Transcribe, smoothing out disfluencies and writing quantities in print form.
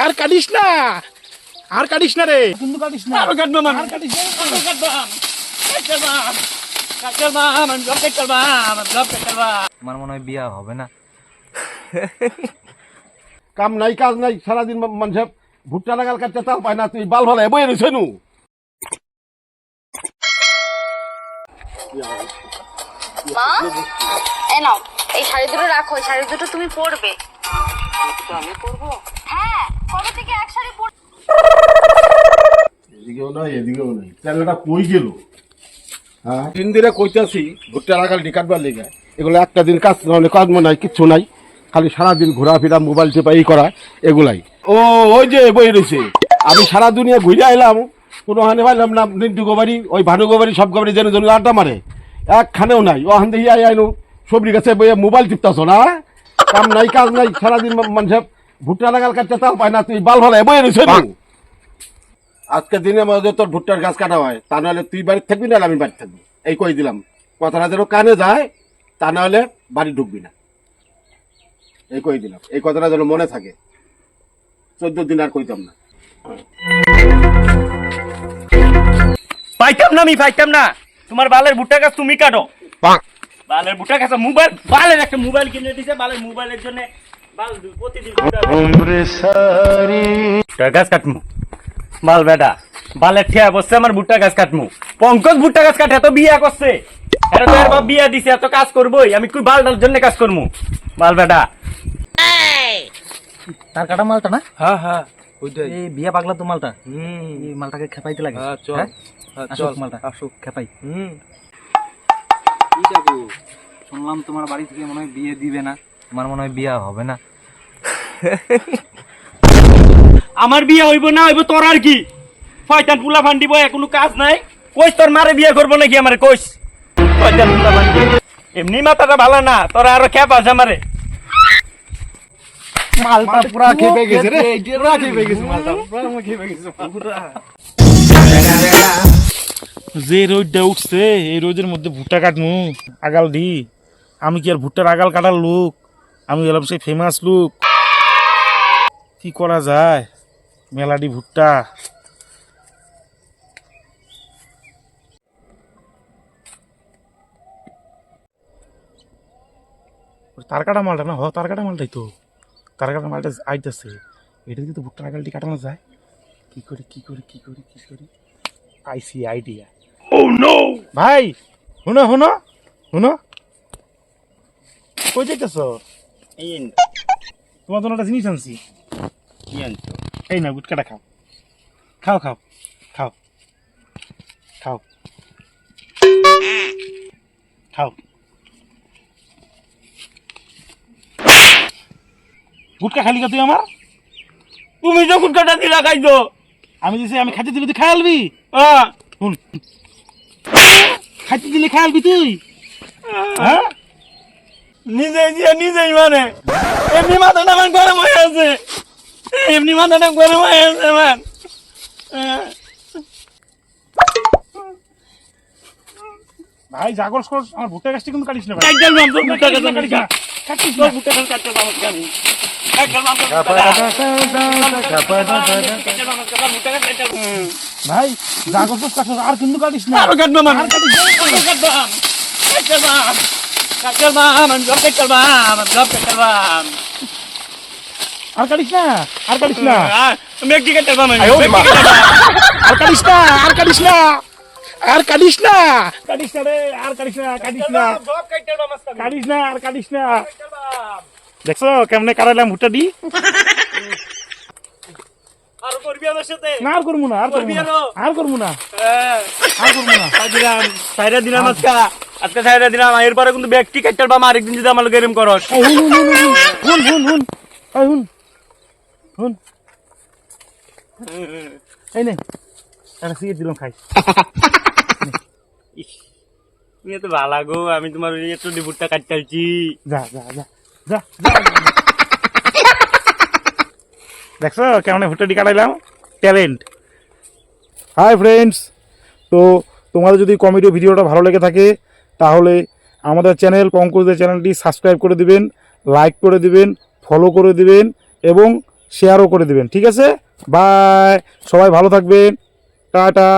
আর কাটিস না, আর কাটিস না রে, কিন্তু কাটিস না, আর কাটবো না, আর কাটিস না, আমার মনে হয় বিয়া হবে না। কাম নাই কাজ নাই, সারাদিন মানুষ ভুট্টা লাগাল কাটতে তাল পায় না, তুই বাল ভালো বই রয়েছে নু। মা, এই নাও, এই শাড়ি দুটো রাখো, এই শাড়ি দুটো তুমি পরবে। আমি করবো? হ্যাঁ, কবে থেকে এক শাড়ি পর। এদিকেও নাই এদিকেও নাই, চ্যানেলটা কই গেল? হ্যাঁ, 3 দিনে কইতাছি ভুট্টা লাগাল কাটবার লেগে, এগুলো একটা দিন কাজ কর্ম নাই, কিচ্ছু নাই, খালি সারাদিন ঘোরাফেরা মোবাইল টেপা এই করা এগুলাই। ও ওই যে বই রয়েছে, আমি সারা দুনিয়া ঘুরে আইলাম, কোনো হানে পাইলাম না। নিন্টু গোবারি, ওই ভানু গোবারি, সব গোবারি যেন যেন আড্ডা মারে, একখানেও নাই। ও হান দেখি আইনু সবরি কাছে বইয়ে মোবাইল টিপতাছ না, কাম নাই কাজ নাই, সারাদিন মানুষ ভুট্টা লাগাল কাটতে তাল পায় না, তুই বাল ভালো বই রয়েছে। আজকে দিনের মধ্যে তোর ভুট্টার গাছ কাটা হয়, তা নাহলে তুই বাড়িতে থাকবি না, আমি বাড়ি থাকবি, এই কই দিলাম। কথাটা যেন কানে যায়, তা নাহলে বাড়ি ঢুকবি না, এই কই দিলাম। এই কথাটা যেন মনে থাকে, 14 দিন আর কইতাম না। পাইতাম না, আমি পাইতাম না। তোমার বালের ভুট্টা গাছ তুমি কাটো। বালের ভুট্টা গাছ মোবাইল, বালের একটা মোবাইল কিনে দিছে, বালের মোবাইলের জন্য বাল প্রতিদিন ভুট্টা গাছ কাটমু। বাল বেটা বালের ঠিয়া বসছে আমার ভুট্টা গাছ কাটমু। পঙ্কজ ভুট্টা গাছ কাটে, এত বিয়া করছে, এরা তো এর বাপ বিয়া দিছে, এত কাজ করবোই আমি, কই বালটার জন্য কাজ করমু। বাল বেটা তার কাটা মালটা না? হ্যাঁ হ্যাঁ ওইটাই, এই বিয়া পাগলা তো মালটা, এই মালটাকে খেপাইতে লাগে। হ্যাঁ চল, আসুক মালটা, আসুক খেপাই। শুনলাম তোমার বাড়ি থেকে মনে হয় বিয়ে দিবে না, আমার মনে হয় বিয়া হবে না। আমার বিয়ে হইব না হইব তোর আর কি? শয়তান পুলা ফান্ডিব, কোনো কাজ নাই। কইস তোর মারে বিয়ে করবো নাকি আমারে, কইস শয়তান পুলা ফান্ডি। এমনি মাথাটা ভালো না, তোরা আরো খেপ আছে আমারে। মালটা পুরা খেপে গেছে রে, পুরা খেপে গেছে মালটা, পুরা খেপে গেছে পুরা। যে রোদটা উঠছে, এই রোদের মধ্যে ভুট্টা কাটমু আগাল দি? আমি কি আর ভুট্টার আগাল কাটার লোক? আমি গেলাম সেই ফেমাস লোক। কি করা যায়? মেলাডি ভুট্টা, তার কাটা মালটা না, তার কাটা মালটাই তো, তার কাটা মালটা আইতেছে। এটা কিন্তু ভুট্টার আগালটি কাটানো যায়। কি করি কি করি কি করি কি করি, আইসি আইডিয়া। ও নো ভাই, শুনো শুনো শুনো, কই যাইতেছ? তোমার জন্য একটা জিনিস আনছি, এই না গুটকাটা খাও, খাও খাও খাও খাও খাও। গুটকা খালি তুই আমার? তুমি তো গুটকাটা দিলা খাইছো। আমি দিছি, আমি খাইতে দিলে তুই খাই আলবি? শুন, খাইতে দিলে খাই আলবি তুই? হ্যাঁ, নিজেই দিয়ে নিজেই মানে, এমনি মাথাটা আমার গরম হয়ে আছে, এমনি মাথাটা গরম হয়ে আছে আমার। ভাই জাগর করস, আমার ভুট্টা গাছটি কিন্তু কাটিস না ভাই। একদম নাম তো ভুট্টা গাছ কাটিস না, কাটিস তো না। ভুট্টা গাছ কাটতে পারবো আমি। একদম নাম তো ভুট্টা গাছ। ভাই জাগর করস কাটিস না, আর কিন্তু কাটিস না। আরো কাটবো মানে, আর কাটিস না। আরো কাটবাম, কাটবাম, কাটবাম, আমি সব কাটবাম, আমি সব কাটবাম। আর কাটিস না, আর কাটিস না, আমি একটি কাটবাম, আমি আয়ো একটি মা। কাটবাম। আর কাটিস না, আর কাটিস না, আর কাটিস না, কাটিস না রে, আর কাটিস না, কাটিস না, সব কাটবাম আজকে। কাটিস না, আর কাটিস না। দেখছো কেমনে কাটাইলাম ভুট্টা দি? আর করবি আমার সাথে? না আর করবো না, আর করবো না, আর করবো না, আর করবো না। সাইরা দিলাম আজকে, আজকে সাইরা দিলাম। এরপরে কিন্তু ব্যক্তি কাটবাম, আরেকদিন যদি আমার গেরিম করস। এই হুন হুন হুন হুন হুন হুন, এই হুন হুন, এই নে একটা সিগারেট দিলাম, খাই। তুমি এত ভালো গো, আমি তোমার এত ভুট্টা কাটতেছি। যা যা যা যা যা। দেখছো কেমন ভুট্টা দি কাটাইলাম, ট্যালেন্ট। হাই ফ্রেন্ডস, তো তোমাদের যদি কমেডি ভিডিওটা ভালো লেগে থাকে তাহলে আমাদের চ্যানেল পঙ্কজদের চ্যানেলটি সাবস্ক্রাইব করে দিবেন, লাইক করে দিবেন, ফলো করে দিবেন এবং শেয়ারও করে দেবেন। ঠিক আছে, বাই, সবাই ভালো থাকবেন, টাটা।